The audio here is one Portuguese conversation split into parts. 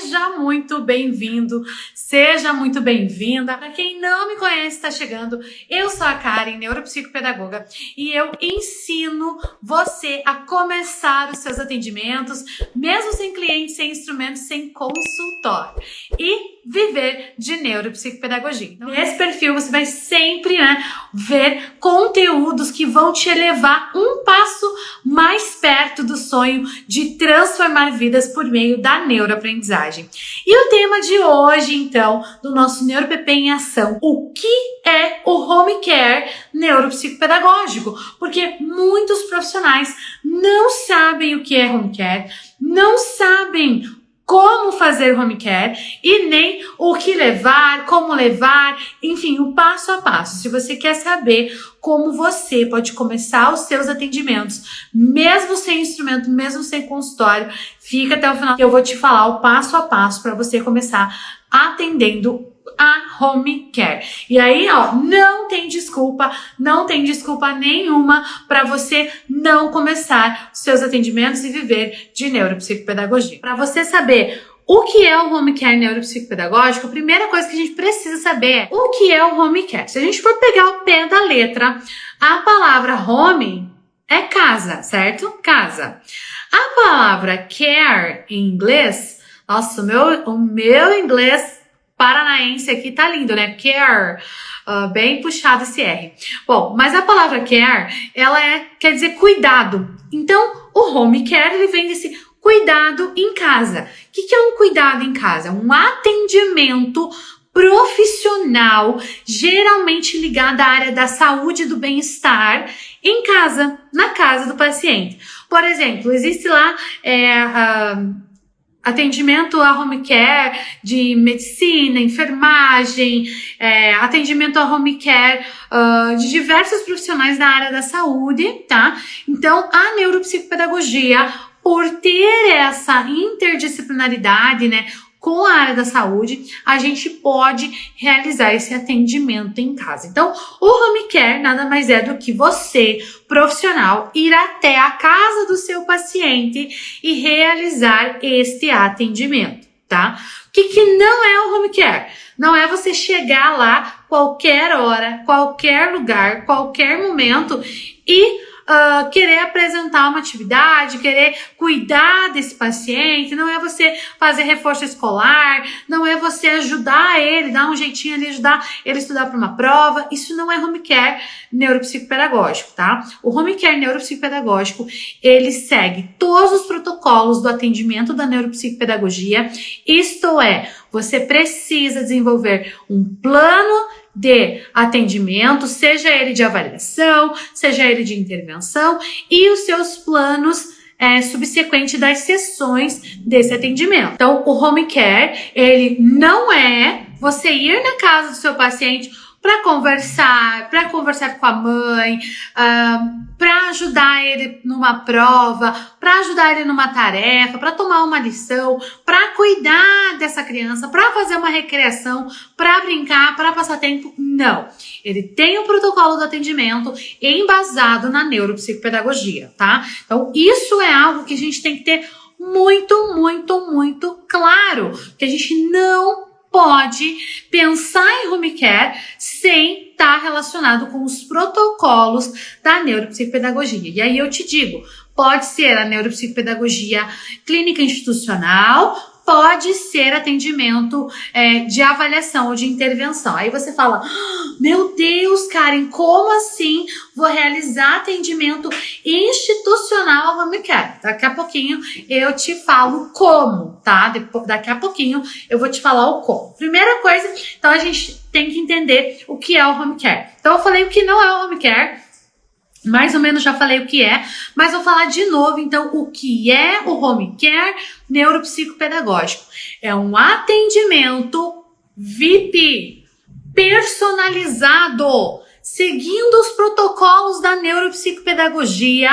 Seja muito bem-vindo, seja muito bem-vinda. Para quem não me conhece, está chegando. Eu sou a Karen, neuropsicopedagoga, e eu ensino você a começar os seus atendimentos, mesmo sem cliente, sem instrumento, sem consultório, e viver de neuropsicopedagogia. Então, nesse perfil você vai sempre ver conteúdos que vão te levar um passo mais perto do sonho de transformar vidas por meio da neuroaprendizagem. E o tema de hoje, então, do nosso NeuroPP em Ação: o que é o home care neuropsicopedagógico? Porque muitos profissionais não sabem o que é home care, não sabem como fazer home care e nem o que levar, como levar, enfim, o passo a passo. Se você quer saber como você pode começar os seus atendimentos, mesmo sem instrumento, mesmo sem consultório, fica até o final que eu vou te falar o passo a passo para você começar atendendo a home care. E aí, não tem desculpa nenhuma para você não começar os seus atendimentos e viver de neuropsicopedagogia. Para você saber o que é o home care neuropsicopedagógico, a primeira coisa que a gente precisa saber é o que é o home care. Se a gente for pegar o pé da letra, a palavra home é casa, certo? Casa. A palavra care em inglês, nossa, o meu inglês paranaense aqui tá lindo, né? Care, bem puxado esse R. Bom, mas a palavra care, ela quer dizer cuidado. Então, o home care, ele vem desse cuidado em casa. O que é um cuidado em casa? Um atendimento profissional, geralmente ligado à área da saúde e do bem-estar, em casa, na casa do paciente. Por exemplo, existe lá atendimento a home care de medicina, enfermagem, atendimento a home care de diversos profissionais da área da saúde, tá? Então, a neuropsicopedagogia, por ter essa interdisciplinaridade, né, com a área da saúde, a gente pode realizar esse atendimento em casa. Então, o home care nada mais é do que você, profissional, ir até a casa do seu paciente e realizar este atendimento, tá? O que não é o home care? Não é você chegar lá qualquer hora, qualquer lugar, qualquer momento e querer apresentar uma atividade, querer cuidar desse paciente. Não é você fazer reforço escolar, não é você ajudar ele, dar um jeitinho ali, ajudar ele a estudar para uma prova. Isso não é home care neuropsicopedagógico, tá? O home care neuropsicopedagógico, ele segue todos os protocolos do atendimento da neuropsicopedagogia, isto é, você precisa desenvolver um plano de atendimento, seja ele de avaliação, seja ele de intervenção, e os seus planos subsequentes das sessões desse atendimento. Então, o home care, ele não é você ir na casa do seu paciente para conversar com a mãe, para ajudar ele numa prova, para ajudar ele numa tarefa, para tomar uma lição, para cuidar dessa criança, para fazer uma recreação, para brincar, para passar tempo. Não. Ele tem um protocolo do atendimento embasado na neuropsicopedagogia, tá? Então, isso é algo que a gente tem que ter muito, muito, muito claro, que a gente não pode pensar em home care sem estar relacionado com os protocolos da neuropsicopedagogia. E aí eu te digo, pode ser a neuropsicopedagogia clínica institucional, pode ser atendimento de avaliação ou de intervenção. Aí você fala, meu Deus, Karen, como assim vou realizar atendimento institucional home care? Daqui a pouquinho eu te falo como, tá? Daqui a pouquinho eu vou te falar o como. Primeira coisa, então a gente tem que entender o que é o home care. Então eu falei o que não é o home care, mais ou menos já falei o que é, mas vou falar de novo, então, o que é o home care neuropsicopedagógico. É um atendimento VIP, personalizado, seguindo os protocolos da neuropsicopedagogia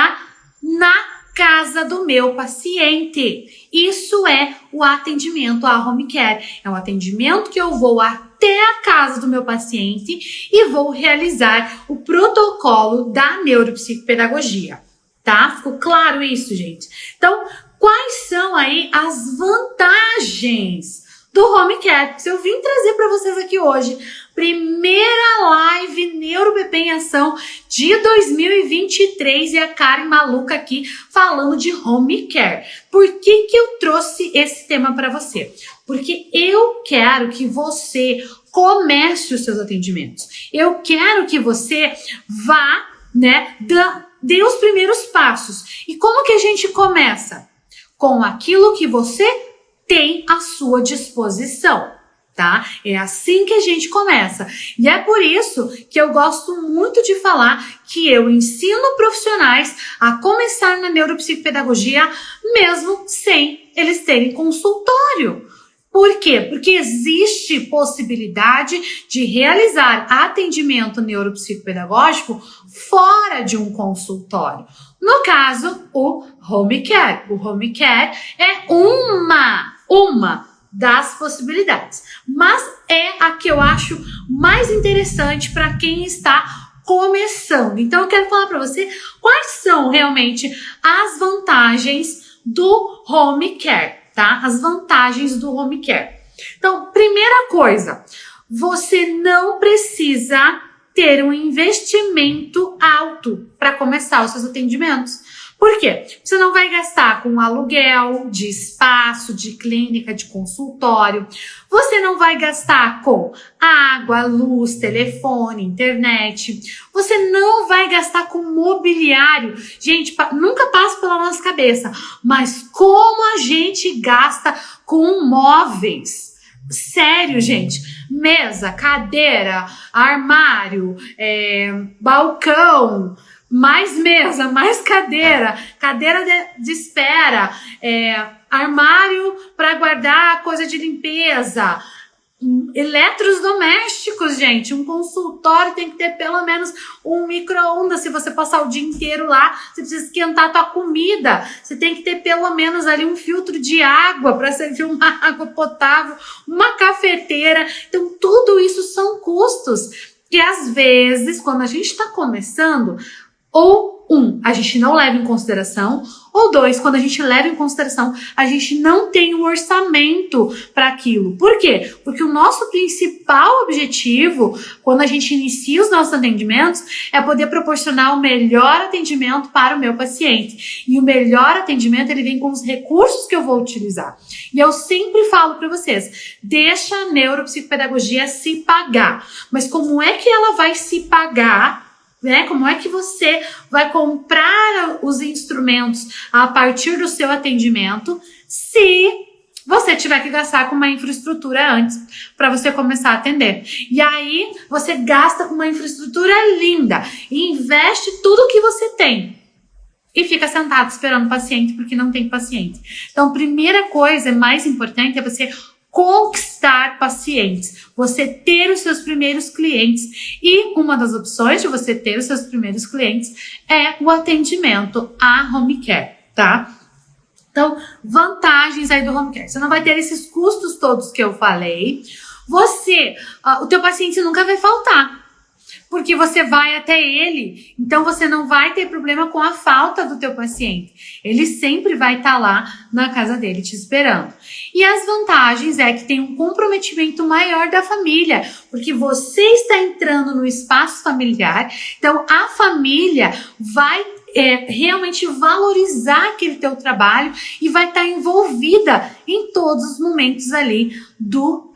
na casa do meu paciente. Isso é o atendimento a home care. É um atendimento que eu vou até a casa do meu paciente e vou realizar o protocolo da neuropsicopedagogia, tá? Ficou claro isso, gente? Então, quais são aí as vantagens do home care? Eu vim trazer para vocês aqui hoje, primeira live NeuroBP em Ação de 2023 e a Karen maluca aqui falando de home care. Por que eu trouxe esse tema para você? Porque eu quero que você comece os seus atendimentos. Eu quero que você vá, né, dê os primeiros passos. E como que a gente começa? Com aquilo que você tem à sua disposição, tá? É assim que a gente começa. E é por isso que eu gosto muito de falar que eu ensino profissionais a começar na neuropsicopedagogia mesmo sem eles terem consultório. Por quê? Porque existe possibilidade de realizar atendimento neuropsicopedagógico fora de um consultório. No caso, o home care. O home care é uma das possibilidades, mas é a que eu acho mais interessante para quem está começando. Então eu quero falar para você quais são realmente as vantagens do home care, tá? As vantagens do home care. Então, primeira coisa, você não precisa ter um investimento alto para começar os seus atendimentos. Por quê? Você não vai gastar com aluguel de espaço, de clínica, de consultório. Você não vai gastar com água, luz, telefone, internet. Você não vai gastar com mobiliário. Gente, nunca passa pela nossa cabeça, mas como a gente gasta com móveis. Sério, gente. Mesa, cadeira, armário, balcão, mais mesa, mais cadeira, cadeira de espera, armário para guardar coisa de limpeza, eletrodomésticos, gente. Um consultório tem que ter pelo menos um micro-ondas. Se você passar o dia inteiro lá, você precisa esquentar a tua comida. Você tem que ter pelo menos ali um filtro de água para servir uma água potável, uma cafeteira. Então, tudo isso são custos que às vezes, quando a gente está começando, ou a gente não leva em consideração, ou dois, quando a gente leva em consideração, a gente não tem um orçamento para aquilo. Por quê? Porque o nosso principal objetivo, quando a gente inicia os nossos atendimentos, é poder proporcionar o melhor atendimento para o meu paciente. E o melhor atendimento, ele vem com os recursos que eu vou utilizar. E eu sempre falo para vocês, deixa a neuropsicopedagogia se pagar. Mas como é que ela vai se pagar? Né? Como é que você vai comprar os instrumentos a partir do seu atendimento se você tiver que gastar com uma infraestrutura antes para você começar a atender? E aí você gasta com uma infraestrutura linda e investe tudo que você tem e fica sentado esperando o paciente porque não tem paciente. Então, primeira coisa, mais importante, é você conquistar pacientes, você ter os seus primeiros clientes. E uma das opções de você ter os seus primeiros clientes é o atendimento a home care, tá? Então, vantagens aí do home care. Você não vai ter esses custos todos que eu falei. O teu paciente nunca vai faltar, porque você vai até ele, então você não vai ter problema com a falta do teu paciente. Ele sempre vai estar lá na casa dele te esperando. E as vantagens é que tem um comprometimento maior da família, porque você está entrando no espaço familiar, então a família vai realmente valorizar aquele teu trabalho e vai estar envolvida em todos os momentos ali do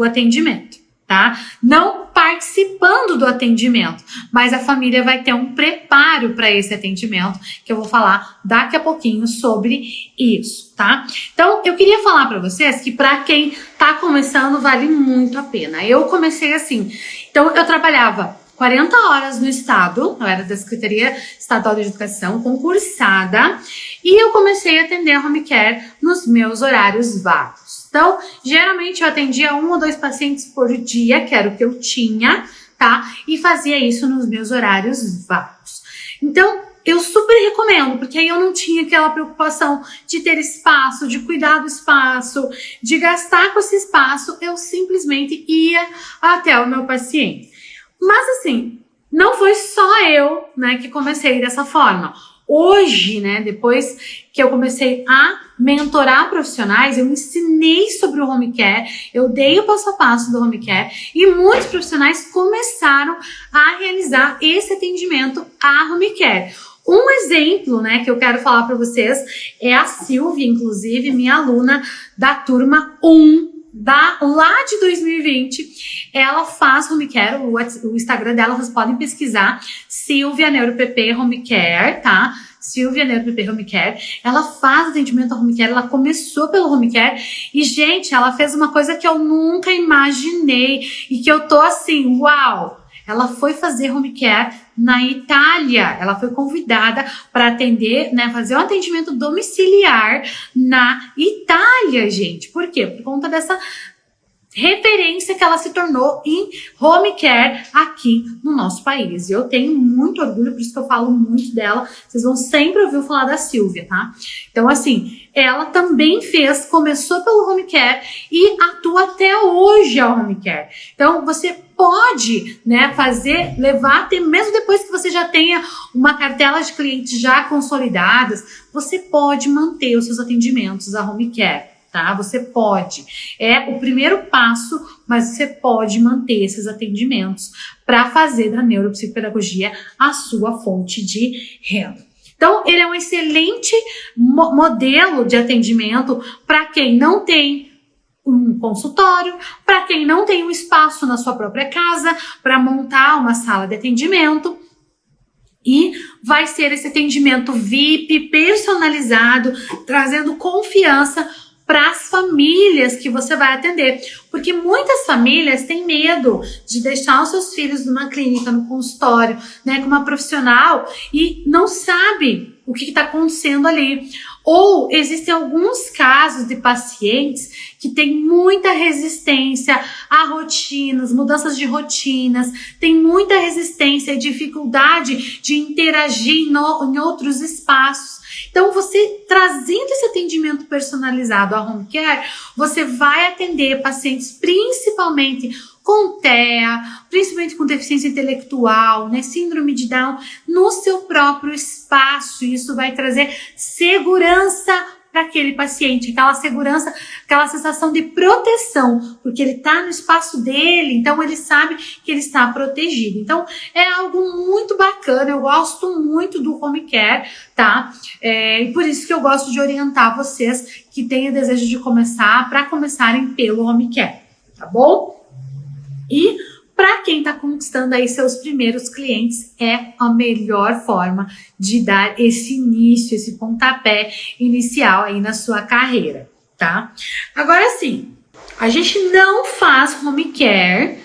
atendimento, tá? Não participando do atendimento, mas a família vai ter um preparo para esse atendimento, que eu vou falar daqui a pouquinho sobre isso, tá? Então, eu queria falar para vocês que para quem tá começando vale muito a pena. Eu comecei assim, então eu trabalhava 40 horas no estado, eu era da Secretaria Estadual de Educação, concursada, e eu comecei a atender a home care nos meus horários vagos. Então, geralmente eu atendia 1 ou 2 pacientes por dia, que era o que eu tinha, tá? E fazia isso nos meus horários vagos. Então, eu super recomendo, porque aí eu não tinha aquela preocupação de ter espaço, de cuidar do espaço, de gastar com esse espaço, eu simplesmente ia até o meu paciente. Mas assim, não foi só eu, né, que comecei dessa forma. Hoje, né, depois que eu comecei a mentorar profissionais, eu ensinei sobre o home care, eu dei o passo a passo do home care e muitos profissionais começaram a realizar esse atendimento à home care. Um exemplo, né, que eu quero falar para vocês é a Silvia, inclusive, minha aluna da turma 1 lá de 2020. Ela faz home care, o Instagram dela vocês podem pesquisar, Silvia NeuroPP Home Care, tá? Silvia NeuroPP Home Care. Ela faz atendimento a home care, ela começou pelo home care e, gente, ela fez uma coisa que eu nunca imaginei e que eu tô assim, uau! Ela foi fazer home care na Itália. Ela foi convidada para atender, né, fazer um atendimento domiciliar na Itália, gente. Por quê? Por conta dessa referência que ela se tornou em home care aqui no nosso país. E eu tenho muito orgulho, por isso que eu falo muito dela. Vocês vão sempre ouvir falar da Silvia, tá? Então, assim, ela também começou pelo home care e atua até hoje ao home care. Então, você pode, né, levar, até mesmo depois que você já tenha uma cartela de clientes já consolidadas, você pode manter os seus atendimentos a home care. Tá? Você pode. É o primeiro passo, mas você pode manter esses atendimentos para fazer da neuropsicopedagogia a sua fonte de renda. Então, ele é um excelente modelo de atendimento para quem não tem um consultório, para quem não tem um espaço na sua própria casa para montar uma sala de atendimento. E vai ser esse atendimento VIP personalizado, trazendo confiança para as famílias que você vai atender, porque muitas famílias têm medo de deixar os seus filhos numa clínica, no consultório, né, com uma profissional e não sabe o que está acontecendo ali. Ou existem alguns casos de pacientes que têm muita resistência a rotinas, mudanças de rotinas, tem muita resistência e dificuldade de interagir em outros espaços. Então, você trazendo esse atendimento personalizado à home care, você vai atender pacientes principalmente com TEA, principalmente com deficiência intelectual, né, síndrome de Down, no seu próprio espaço. Isso vai trazer segurança para aquele paciente, aquela segurança, aquela sensação de proteção, porque ele está no espaço dele, então ele sabe que ele está protegido. Então, é algo muito bacana, eu gosto muito do home care, tá? E por isso que eu gosto de orientar vocês que têm o desejo de começar, para começarem pelo home care, tá bom? E para quem está conquistando aí seus primeiros clientes, é a melhor forma de dar esse início, esse pontapé inicial aí na sua carreira, tá? Agora sim, a gente não faz home care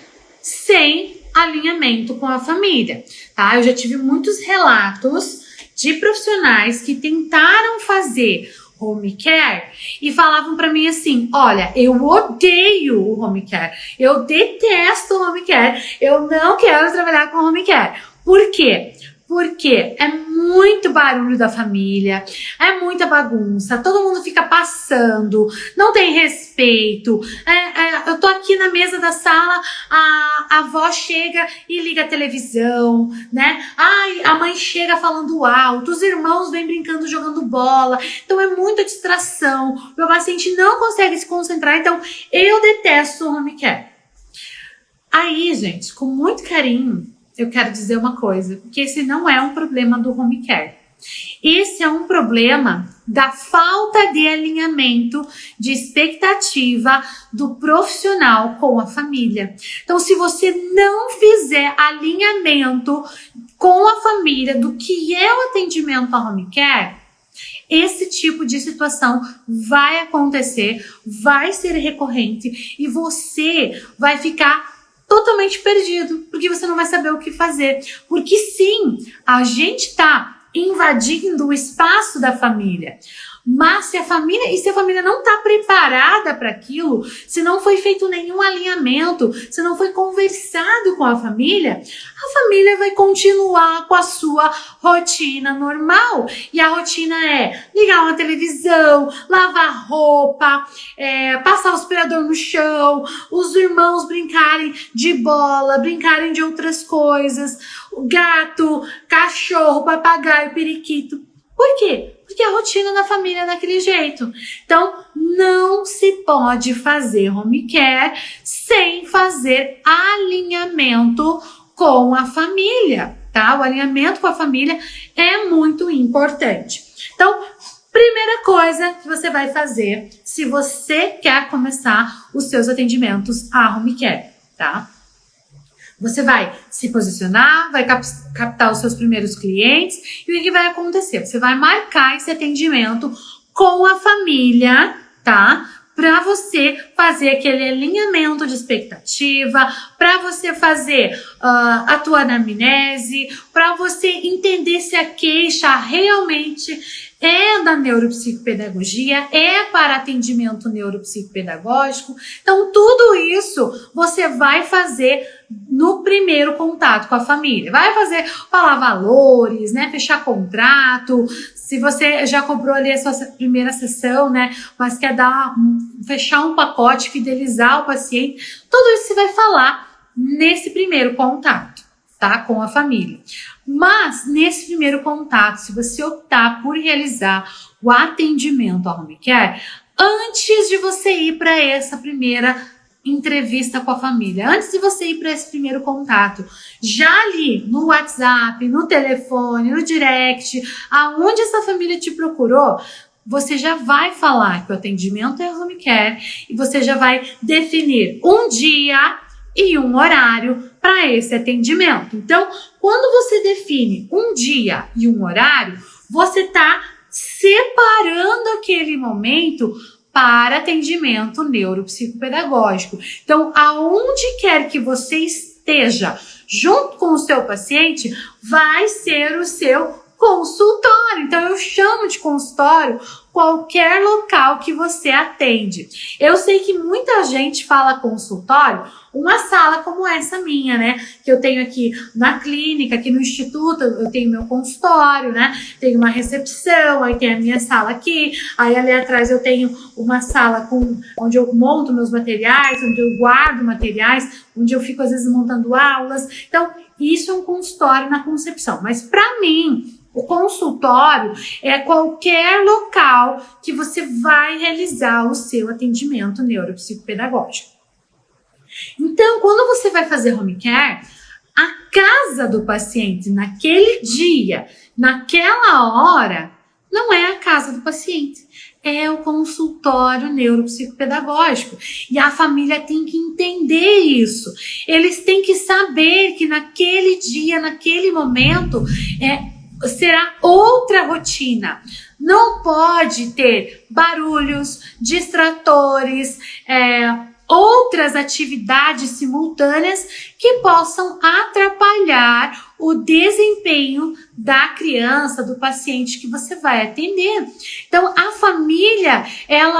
sem alinhamento com a família, tá? Eu já tive muitos relatos de profissionais que tentaram fazer home care e falavam para mim assim: olha, eu odeio o home care, eu detesto o home care, eu não quero trabalhar com home care. Por quê? Porque é muito barulho da família, é muita bagunça, todo mundo fica passando, não tem respeito. Eu tô aqui na mesa da sala, a avó chega e liga a televisão, né? Ai, a mãe chega falando alto, os irmãos vêm brincando, jogando bola. Então é muita distração, meu paciente não consegue se concentrar, então eu detesto o home care. Aí, gente, com muito carinho, eu quero dizer uma coisa, que esse não é um problema do home care. Esse é um problema da falta de alinhamento, de expectativa do profissional com a família. Então, se você não fizer alinhamento com a família do que é o atendimento a home care, esse tipo de situação vai acontecer, vai ser recorrente e você vai ficar totalmente perdido, porque você não vai saber o que fazer. Porque sim, a gente tá invadindo o espaço da família. Mas se a família não está preparada para aquilo, se não foi feito nenhum alinhamento, se não foi conversado com a família vai continuar com a sua rotina normal. E a rotina é ligar uma televisão, lavar roupa, passar o aspirador no chão, os irmãos brincarem de bola, brincarem de outras coisas, o gato, cachorro, papagaio, periquito. Por quê? Porque porque a rotina da família é daquele jeito. Então, não se pode fazer home care sem fazer alinhamento com a família, tá? O alinhamento com a família é muito importante. Então, primeira coisa que você vai fazer se você quer começar os seus atendimentos a home care, tá? Você vai se posicionar, vai captar os seus primeiros clientes e o que vai acontecer? Você vai marcar esse atendimento com a família, tá? Para você fazer aquele alinhamento de expectativa, para você fazer a tua anamnese, para você entender se a queixa realmente é da neuropsicopedagogia, é para atendimento neuropsicopedagógico. Então, tudo isso você vai fazer no primeiro contato com a família. Vai falar valores, né? Fechar contrato. Se você já cobrou ali a sua primeira sessão, né? Mas quer fechar um pacote, fidelizar o paciente, tudo isso você vai falar nesse primeiro contato, tá? Com a família. Mas, nesse primeiro contato, se você optar por realizar o atendimento a home care, antes de você ir para essa primeira entrevista com a família, antes de você ir para esse primeiro contato, já ali no WhatsApp, no telefone, no direct, aonde essa família te procurou, você já vai falar que o atendimento é home care e você já vai definir um dia e um horário para esse atendimento. Então, quando você define um dia e um horário, você está separando aquele momento para atendimento neuropsicopedagógico. Então, aonde quer que você esteja junto com o seu paciente, vai ser o seu consultório. Então, eu chamo de consultório qualquer local que você atende. Eu sei que muita gente fala consultório, uma sala como essa minha, né? Que eu tenho aqui na clínica, aqui no instituto, eu tenho meu consultório, né? Tenho uma recepção, aí tem a minha sala aqui, aí ali atrás eu tenho uma sala onde eu monto meus materiais, onde eu guardo materiais, onde eu fico às vezes montando aulas. Então, isso é um consultório na concepção. Mas para mim, o consultório é qualquer local que você vai realizar o seu atendimento neuropsicopedagógico. Então, quando você vai fazer home care, a casa do paciente naquele dia, naquela hora, não é a casa do paciente, é o consultório neuropsicopedagógico. E a família tem que entender isso. Eles têm que saber que naquele dia, naquele momento, será outra rotina. Não pode ter barulhos, distratores, outras atividades simultâneas que possam atrapalhar o desempenho da criança, do paciente que você vai atender. Então, a família,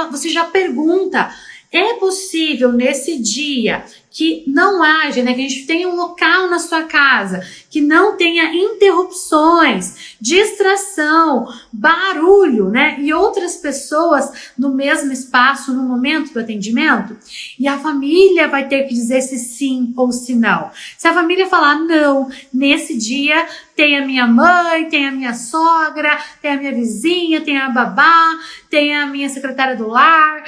você já pergunta, é possível nesse dia que não haja, né, que a gente tenha um local na sua casa, que não tenha interrupções, distração, barulho, né, e outras pessoas no mesmo espaço no momento do atendimento? E a família vai ter que dizer se sim ou se não. Se a família falar não, nesse dia tem a minha mãe, tem a minha sogra, tem a minha vizinha, tem a babá, tem a minha secretária do lar,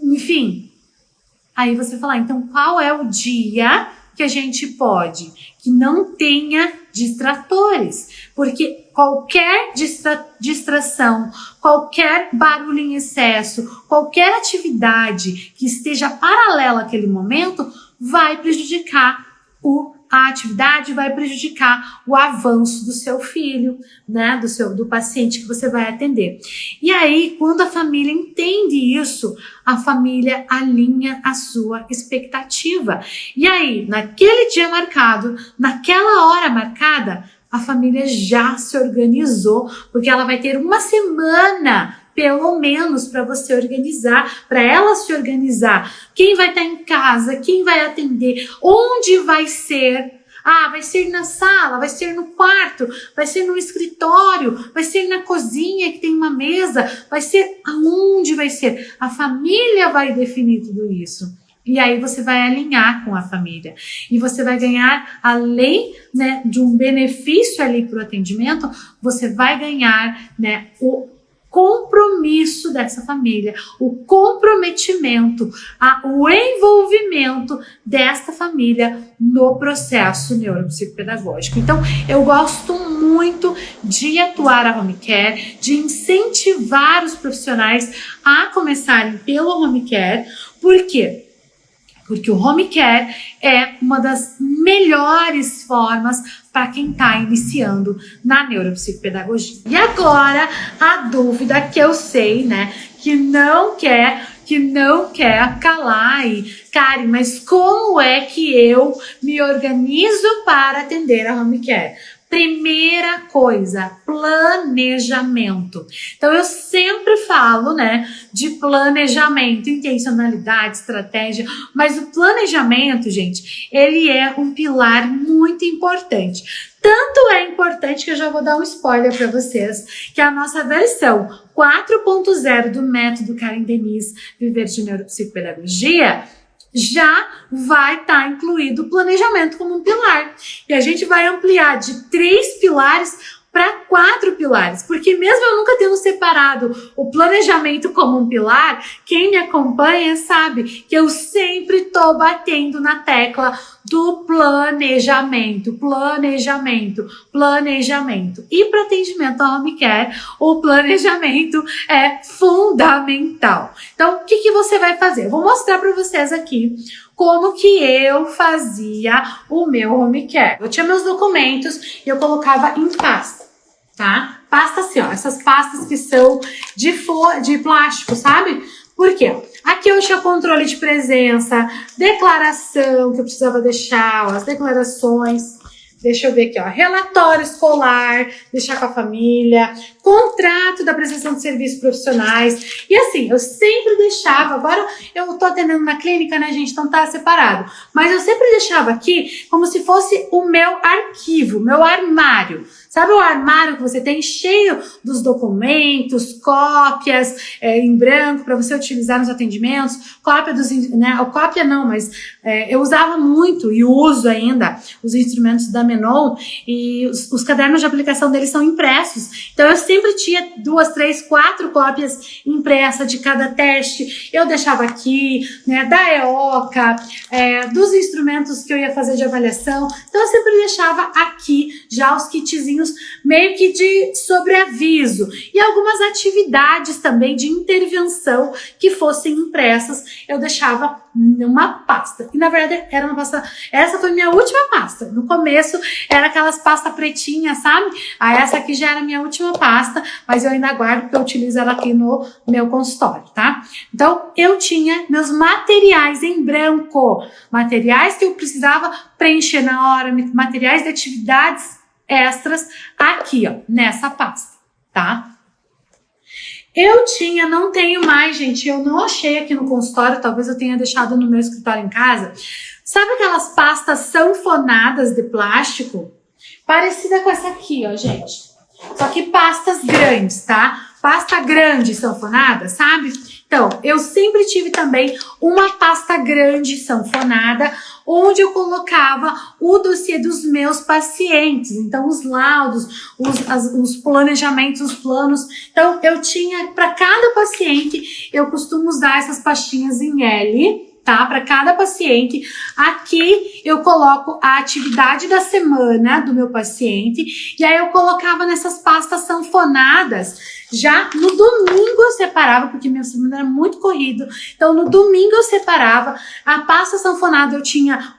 enfim. Aí você fala, então qual é o dia que a gente pode? Que não tenha distratores. Porque qualquer distração, qualquer barulho em excesso, qualquer atividade que esteja paralela àquele momento vai prejudicar a atividade, vai prejudicar o avanço do seu filho, né, do paciente que você vai atender. E aí, quando a família entende isso, a família alinha a sua expectativa. E aí, naquele dia marcado, naquela hora marcada, a família já se organizou, porque ela vai ter uma semana pelo menos para você organizar, para ela se organizar. Quem vai estar em casa, quem vai atender, onde vai ser? Vai ser na sala, vai ser no quarto, vai ser no escritório, vai ser na cozinha que tem uma mesa, vai ser aonde vai ser? A família vai definir tudo isso. E aí você vai alinhar com a família. E você vai ganhar, além, né, de um benefício ali para o atendimento, você vai ganhar, né, o compromisso dessa família, o comprometimento, o envolvimento desta família no processo neuropsicopedagógico. Então, eu gosto muito de atuar a home care, de incentivar os profissionais a começarem pelo home care. Por quê? Porque o home care é uma das melhores formas para quem está iniciando na neuropsicopedagogia. E agora, a dúvida que eu sei, né, que não quer calar aí. Karen, mas como é que eu me organizo para atender a home care? Primeira coisa, planejamento. Então, eu sempre falo, né, de planejamento, intencionalidade, estratégia, mas o planejamento, gente, ele é um pilar muito importante. Tanto é importante que eu já vou dar um spoiler para vocês, que a nossa versão 4.0 do método Karen Denise Viver de Neuropsicopedagogia já vai estar incluído o planejamento como um pilar. E a gente vai ampliar de 3 pilares para 4 pilares, porque mesmo eu nunca tendo separado o planejamento como um pilar, quem me acompanha sabe que eu sempre estou batendo na tecla do planejamento. E para atendimento ao home care, o planejamento é fundamental. Então, o que você vai fazer? Eu vou mostrar para vocês aqui como que eu fazia o meu home care. Eu tinha meus documentos e eu colocava em pasta, tá? Pasta assim, ó, essas pastas que são de plástico, sabe? Por quê? Aqui eu tinha controle de presença, declaração que eu precisava deixar, ó, as declarações. Deixa eu ver aqui, ó, relatório escolar, deixar com a família, contrato da prestação de serviços profissionais. E assim, eu sempre deixava, agora eu tô atendendo na clínica, né, gente, então tá separado. Mas eu sempre deixava aqui como se fosse o meu arquivo, meu armário. Sabe o armário que você tem cheio dos documentos, cópias em branco para você utilizar nos atendimentos, cópia dos, né, cópia não, mas eu usava muito e uso ainda os instrumentos da Menon e os cadernos de aplicação deles são impressos. Então eu sempre tinha 2, 3, 4 cópias impressas de cada teste. Eu deixava aqui, né, da EOCA, dos instrumentos que eu ia fazer de avaliação. Então eu sempre deixava aqui já os kitzinhos meio que de sobreaviso e algumas atividades também de intervenção que fossem impressas, eu deixava numa pasta. E na verdade era uma pasta, essa foi minha última pasta. No começo era aquelas pastas pretinhas, sabe? Essa aqui já era minha última pasta, mas eu ainda guardo porque eu utilizo ela aqui no meu consultório, tá? Então eu tinha meus materiais em branco, materiais que eu precisava preencher na hora, materiais de atividades extras aqui, ó, nessa pasta, tá? Eu tinha, não tenho mais, gente, eu não achei aqui no consultório, talvez eu tenha deixado no meu escritório em casa. Sabe aquelas pastas sanfonadas de plástico? Parecida com essa aqui, ó, gente. Só que pastas grandes, tá? Pasta grande sanfonada, sabe? Então, eu sempre tive também uma pasta grande sanfonada, onde eu colocava o dossiê dos meus pacientes. Então, os laudos, os planejamentos, os planos. Então, eu tinha, para cada paciente, eu costumo usar essas pastinhas em L, tá? Para cada paciente. Aqui eu coloco a atividade da semana do meu paciente. E aí eu colocava nessas pastas sanfonadas. Já no domingo eu separava, porque minha semana era muito corrido. Então no domingo eu separava. A pasta sanfonada eu tinha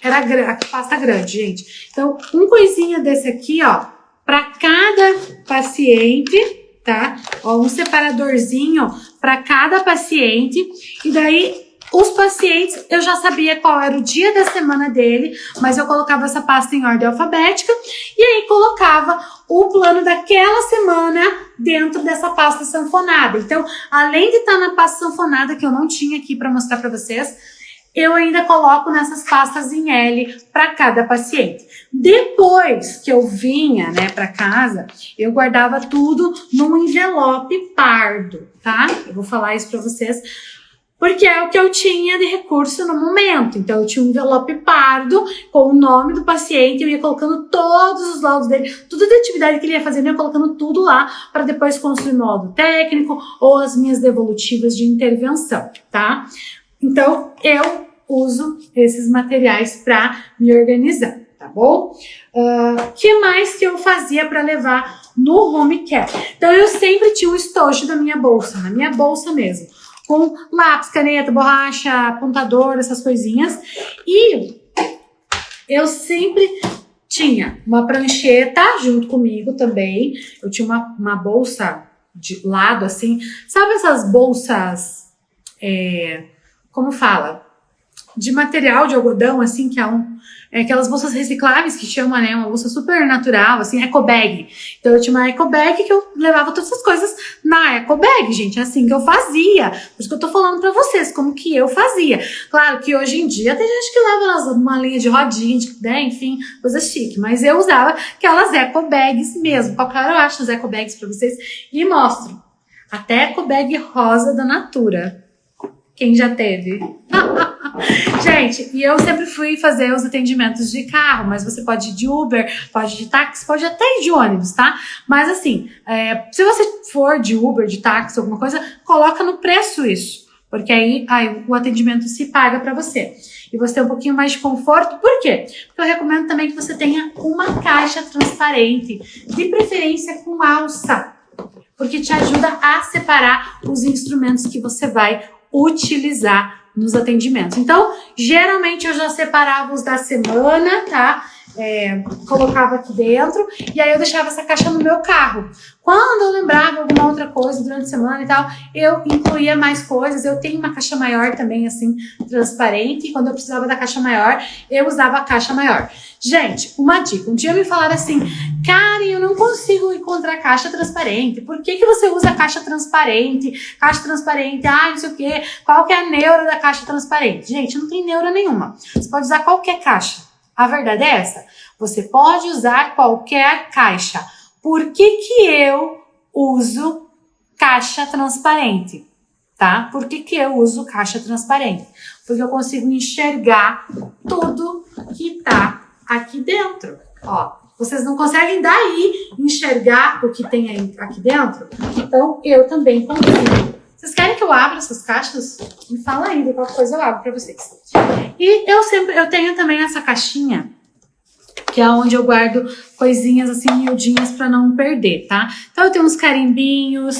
era a pasta grande, gente. Então um coisinha desse aqui, ó, para cada paciente, tá? Ó, um separadorzinho para cada paciente. E daí os pacientes, eu já sabia qual era o dia da semana dele, mas eu colocava essa pasta em ordem alfabética e aí colocava o plano daquela semana dentro dessa pasta sanfonada. Então, além de estar na pasta sanfonada, que eu não tinha aqui para mostrar para vocês, eu ainda coloco nessas pastas em L para cada paciente. Depois que eu vinha, né, para casa, eu guardava tudo num envelope pardo, tá? Eu vou falar isso para vocês. porque é o que eu tinha de recurso no momento. Então, eu tinha um envelope pardo com o nome do paciente, eu ia colocando todos os laudos dele, toda a atividade que ele ia fazendo, eu ia colocando tudo lá para depois construir meu laudo técnico ou as minhas devolutivas de intervenção, tá? Então, eu uso esses materiais para me organizar, tá bom? Que mais que eu fazia para levar no home care? Então, eu sempre tinha um estojo da minha bolsa, na minha bolsa mesmo, com lápis, caneta, borracha, apontador, essas coisinhas. E eu sempre tinha uma prancheta junto comigo também. Eu tinha uma bolsa de lado, assim. Sabe essas bolsas, como fala? De material de algodão, assim, que é aquelas bolsas recicláveis que chama, né? Uma bolsa super natural, assim, ecobag. Então eu tinha uma ecobag que eu levava todas essas coisas na ecobag, gente. É assim que eu fazia. Por isso que eu tô falando pra vocês, como que eu fazia. Claro que hoje em dia tem gente que leva uma linha de rodinha, né? Enfim, coisa chique. Mas eu usava aquelas ecobags mesmo. Qualquer hora eu acho as ecobags pra vocês e mostro. Até ecobag rosa da Natura. Quem já teve? Gente, e eu sempre fui fazer os atendimentos de carro, mas você pode ir de Uber, pode ir de táxi, pode até ir de ônibus, tá? Mas assim, se você for de Uber, de táxi, alguma coisa, coloca no preço isso, porque aí o atendimento se paga pra você. E você tem um pouquinho mais de conforto. Por quê? Porque eu recomendo também que você tenha uma caixa transparente, de preferência com alça, porque te ajuda a separar os instrumentos que você vai utilizar nos atendimentos. Então, geralmente eu já separava os da semana, tá? Colocava aqui dentro e aí eu deixava essa caixa no meu carro. Quando eu lembrava alguma outra coisa durante a semana e tal, eu incluía mais coisas. Eu tenho uma caixa maior também, assim, transparente, e quando eu precisava da caixa maior, eu usava a caixa maior. Gente, uma dica. Um dia me falaram assim, Karen, eu não consigo encontrar caixa transparente. Por que você usa caixa transparente? Caixa transparente, não sei o quê. Qual que é a neura da caixa transparente? Gente, não tem neura nenhuma. Você pode usar qualquer caixa. A verdade é essa. Você pode usar qualquer caixa. Por que eu uso caixa transparente? Tá? Por que eu uso caixa transparente? Porque eu consigo enxergar tudo que tá aqui dentro. Ó, vocês não conseguem daí enxergar o que tem aí, aqui dentro? Então, eu também consigo. Vocês querem que eu abra essas caixas? Me fala aí, qualquer coisa eu abro pra vocês. E eu tenho também essa caixinha, que é onde eu guardo coisinhas assim miudinhas pra não perder, tá? Então eu tenho uns carimbinhos,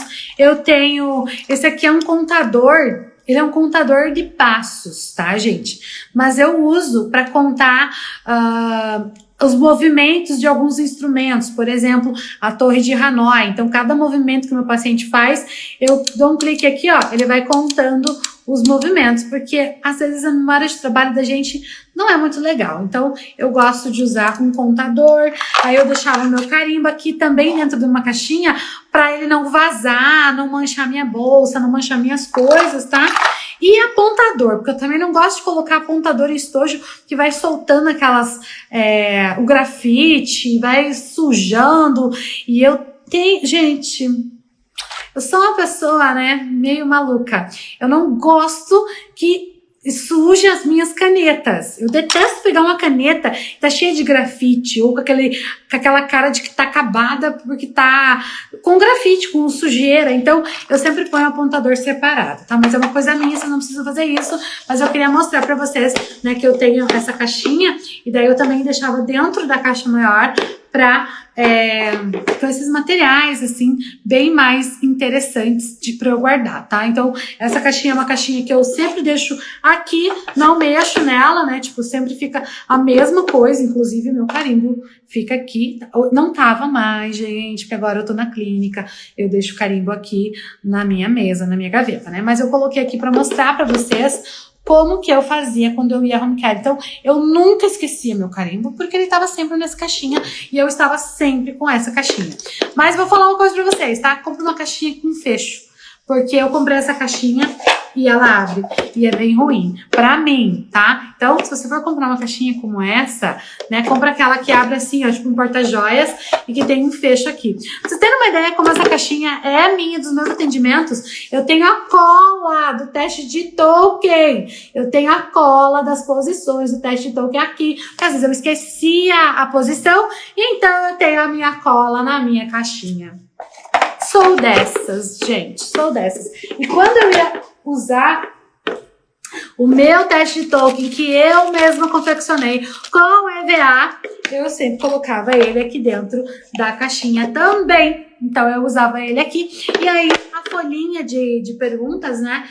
esse aqui é um contador, ele é um contador de passos, tá, gente? Mas eu uso pra contar os movimentos de alguns instrumentos, por exemplo, a torre de Hanoi. Então, cada movimento que o meu paciente faz, eu dou um clique aqui, ó, ele vai contando os movimentos, porque às vezes a memória de trabalho da gente não é muito legal. Então, eu gosto de usar um contador, aí eu deixava o meu carimbo aqui também dentro de uma caixinha, para ele não vazar, não manchar minha bolsa, não manchar minhas coisas, tá? E apontador, porque eu também não gosto de colocar apontador em estojo que vai soltando o grafite, vai sujando. E gente, eu sou uma pessoa, né, meio maluca. Eu não gosto que suje as minhas canetas. Eu detesto pegar uma caneta que tá cheia de grafite ou com aquela cara de que tá acabada porque tá com grafite, com sujeira. Então, eu sempre ponho o apontador separado, tá? Mas é uma coisa minha, você não precisa fazer isso. Mas eu queria mostrar pra vocês, né, que eu tenho essa caixinha e daí eu também deixava dentro da caixa maior com esses materiais, assim, bem mais interessantes pra eu guardar, tá? Então, essa caixinha é uma caixinha que eu sempre deixo aqui, não mexo nela, né? Tipo, sempre fica a mesma coisa, inclusive meu carimbo fica aqui. Não tava mais, gente, porque agora eu tô na clínica, eu deixo o carimbo aqui na minha mesa, na minha gaveta, né? Mas eu coloquei aqui pra mostrar pra vocês como que eu fazia quando eu ia home care. Então, eu nunca esquecia meu carimbo, porque ele estava sempre nessa caixinha e eu estava sempre com essa caixinha. Mas vou falar uma coisa pra vocês, tá? Compre uma caixinha com fecho, porque eu comprei essa caixinha e ela abre. E é bem ruim pra mim, tá? Então, se você for comprar uma caixinha como essa, né, compra aquela que abre assim, ó, tipo um porta-joias e que tem um fecho aqui. Pra vocês terem uma ideia como essa caixinha é minha dos meus atendimentos, eu tenho a cola do teste de Tolkien. Eu tenho a cola das posições do teste de Tolkien aqui. Às vezes eu esquecia a posição, então eu tenho a minha cola na minha caixinha. Sou dessas, gente, sou dessas. E quando eu ia usar o meu teste de Tolkien, que eu mesma confeccionei com EVA, eu sempre colocava ele aqui dentro da caixinha também. Então eu usava ele aqui. E aí a folhinha de perguntas, né,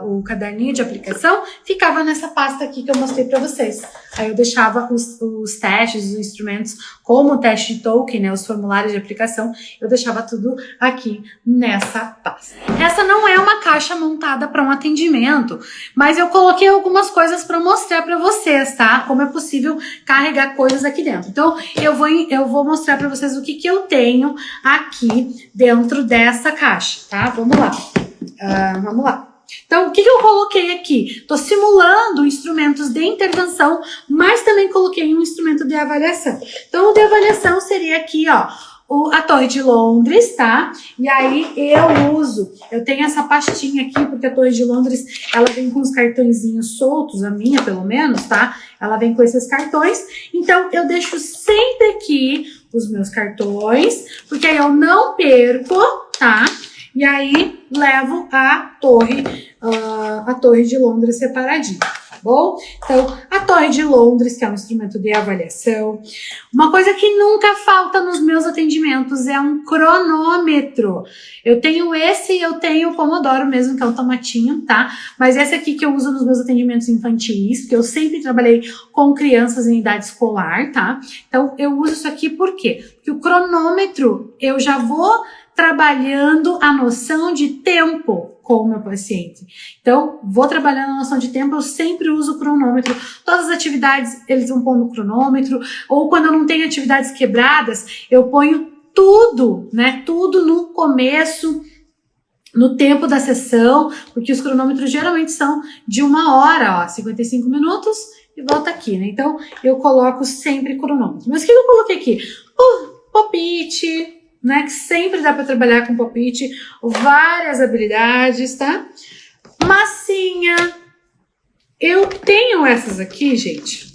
o caderninho de aplicação, ficava nessa pasta aqui que eu mostrei pra vocês. Aí eu deixava os testes, os instrumentos, como o teste de Tolkien, né, os formulários de aplicação, eu deixava tudo aqui nessa pasta. Essa não é uma caixa montada para um atendimento, mas eu coloquei algumas coisas para mostrar para vocês, tá? Como é possível carregar coisas aqui dentro. Então eu vou mostrar para vocês o que eu tenho aqui dentro dessa caixa, tá? Vamos lá. Vamos lá. Então, o que eu coloquei aqui? Estou simulando instrumentos de intervenção, mas também coloquei um instrumento de avaliação. Então, o de avaliação seria aqui, ó, a Torre de Londres, tá? E aí eu tenho essa pastinha aqui, porque a Torre de Londres, ela vem com os cartõezinhos soltos, a minha pelo menos, tá? Ela vem com esses cartões, então eu deixo sempre aqui os meus cartões, porque aí eu não perco, tá? E aí levo a Torre de Londres separadinha, tá bom? Então, a Torre de Londres, que é um instrumento de avaliação. Uma coisa que nunca falta nos meus atendimentos é um cronômetro. Eu tenho esse e eu tenho o Pomodoro mesmo, que é um tomatinho, tá? Mas esse aqui que eu uso nos meus atendimentos infantis, porque eu sempre trabalhei com crianças em idade escolar, tá? Então, eu uso isso aqui por quê? Porque o cronômetro, eu já vou trabalhando a noção de tempo com o meu paciente. Então, vou trabalhando a noção de tempo, eu sempre uso o cronômetro. Todas as atividades, eles vão pôr no cronômetro, ou quando eu não tenho atividades quebradas, eu ponho tudo, né? Tudo no começo, no tempo da sessão, porque os cronômetros geralmente são de 1 hora, ó, 55 minutos e volta aqui, né? Então, eu coloco sempre cronômetro. Mas o que eu coloquei aqui? Pop-it, né, que sempre dá para trabalhar com pop-it, várias habilidades, tá? Massinha. Eu tenho essas aqui, gente,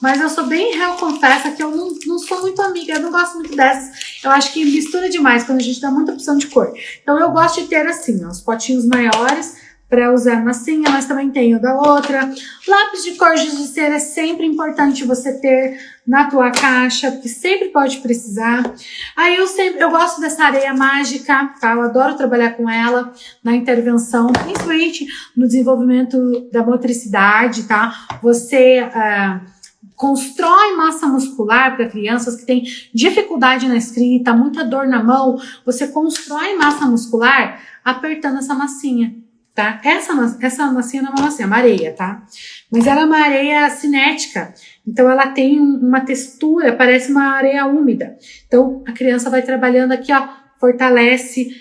mas eu sou bem real, confessa que eu não sou muito amiga, eu não gosto muito dessas. Eu acho que mistura demais quando a gente dá muita opção de cor. Então eu gosto de ter assim, ó, os potinhos maiores para usar massinha, mas também tenho da outra. Lápis de cor giz de cera é sempre importante você ter na tua caixa, porque sempre pode precisar. Aí eu gosto dessa areia mágica, tá? Eu adoro trabalhar com ela na intervenção, principalmente no desenvolvimento da motricidade, tá? Você constrói massa muscular para crianças que têm dificuldade na escrita, muita dor na mão. Você constrói massa muscular apertando essa massinha. Tá? Essa massinha não é uma massinha, é uma areia, tá? Mas ela é uma areia cinética, então ela tem uma textura, parece uma areia úmida. Então a criança vai trabalhando aqui, ó, fortalece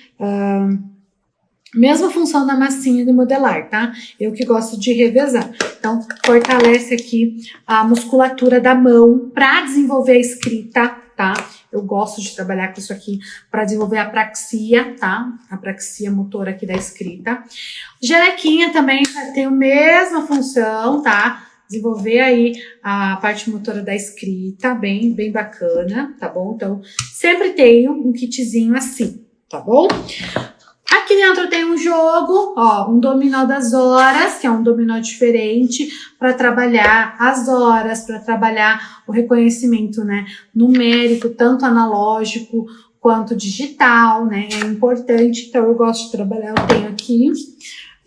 mesma função da massinha de modelar, tá? Eu que gosto de revezar. Então fortalece aqui a musculatura da mão para desenvolver a escrita, tá? Eu gosto de trabalhar com isso aqui para desenvolver a apraxia, tá? A apraxia motora aqui da escrita. Gelequinha também tem a mesma função, tá? Desenvolver aí a parte motora da escrita, bem bacana, tá bom? Então, sempre tenho um kitzinho assim, tá bom? Aqui dentro tem um jogo, ó, um dominó das horas, que é um dominó diferente para trabalhar as horas, para trabalhar o reconhecimento, né, numérico, tanto analógico quanto digital, né, é importante, então eu gosto de trabalhar, eu tenho aqui.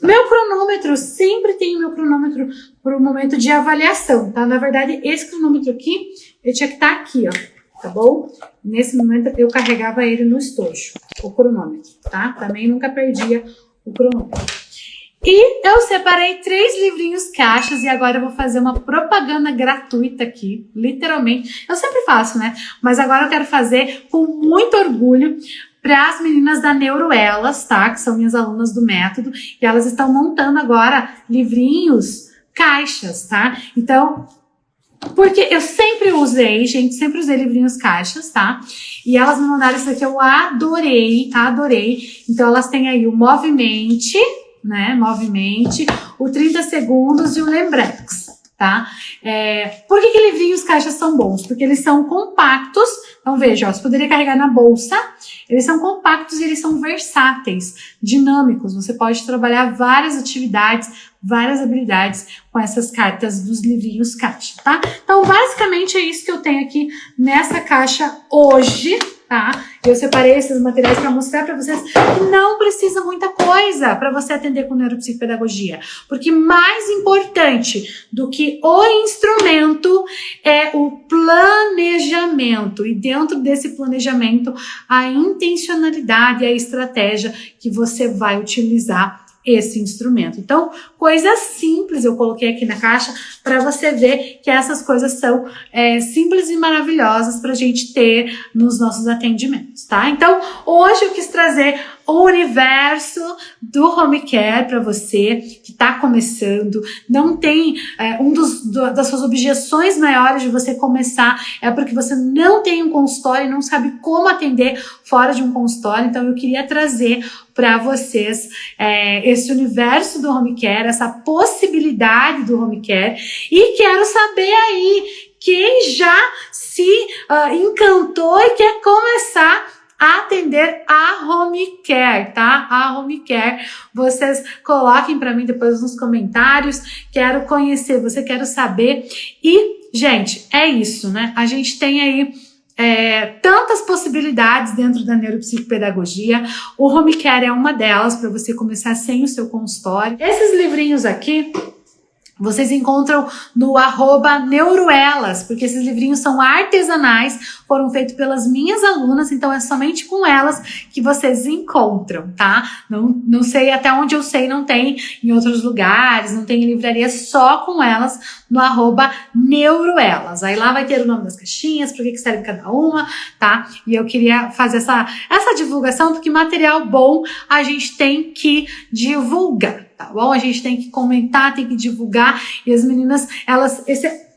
Meu cronômetro, sempre tenho meu cronômetro para o momento de avaliação, tá? Na verdade, esse cronômetro aqui, ele tinha que estar aqui, ó. Tá bom? Nesse momento eu carregava ele no estojo, o cronômetro, tá? Também nunca perdia o cronômetro. E eu separei 3 livrinhos caixas e agora eu vou fazer uma propaganda gratuita aqui, literalmente. Eu sempre faço, né? Mas agora eu quero fazer com muito orgulho para as meninas da Neuroelas, tá? Que são minhas alunas do método, e elas estão montando agora livrinhos, caixas, tá? Então, porque eu sempre usei, gente, sempre usei livrinhos caixas, tá? E elas me mandaram isso aqui, eu adorei, tá? Adorei. Então, elas têm aí o Movimente, né? Movimente, o 30 segundos e o Lembrex, tá? Por que livrinhos caixas são bons? Porque eles são compactos. Então, veja, ó, você poderia carregar na bolsa. Eles são compactos e eles são versáteis, dinâmicos. Você pode trabalhar várias atividades, várias habilidades com essas cartas dos livrinhos caixa, tá? Então, basicamente é isso que eu tenho aqui nessa caixa hoje, tá? Eu separei esses materiais para mostrar para vocês que não precisa muita coisa para você atender com neuropsicopedagogia, porque mais importante do que o instrumento é o planejamento, e dentro desse planejamento a intencionalidade e a estratégia que você vai utilizar esse instrumento. Então, coisas simples eu coloquei aqui na caixa para você ver que essas coisas são simples e maravilhosas para a gente ter nos nossos atendimentos, tá? Então, hoje eu quis trazer o universo do home care para você que está começando. Não tem das suas objeções maiores de você começar é porque você não tem um consultório e não sabe como atender fora de um consultório. Então eu queria trazer para vocês esse universo do home care, essa possibilidade do home care, e quero saber aí quem já se encantou e quer começar a atender a home care, tá? A home care. Vocês coloquem para mim depois nos comentários. Quero conhecer, você quero saber. E, gente, é isso, né? A gente tem aí tantas possibilidades dentro da neuropsicopedagogia. O home care é uma delas para você começar sem o seu consultório. Esses livrinhos aqui vocês encontram no @neuroelas, porque esses livrinhos são artesanais, foram feitos pelas minhas alunas, então é somente com elas que vocês encontram, tá? Não sei, até onde eu sei não tem em outros lugares, não tem em livraria, só com elas no @neuroelas. Aí lá vai ter o nome das caixinhas, para que serve cada uma, tá? E eu queria fazer essa divulgação, porque material bom a gente tem que divulgar, tá bom? A gente tem que comentar, tem que divulgar, e as meninas,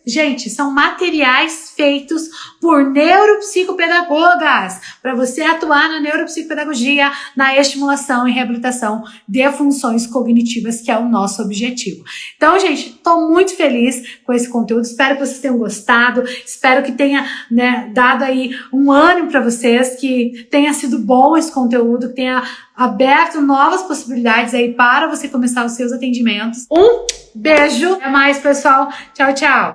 gente, são materiais feitos por neuropsicopedagogas para você atuar na neuropsicopedagogia, na estimulação e reabilitação de funções cognitivas, que é o nosso objetivo. Então, gente, estou muito feliz com esse conteúdo, espero que vocês tenham gostado, espero que tenha, né, dado aí um ânimo para vocês, que tenha sido bom esse conteúdo, que tenha aberto novas possibilidades aí para você começar os seus atendimentos. Um beijo, até mais, pessoal. Tchau, tchau.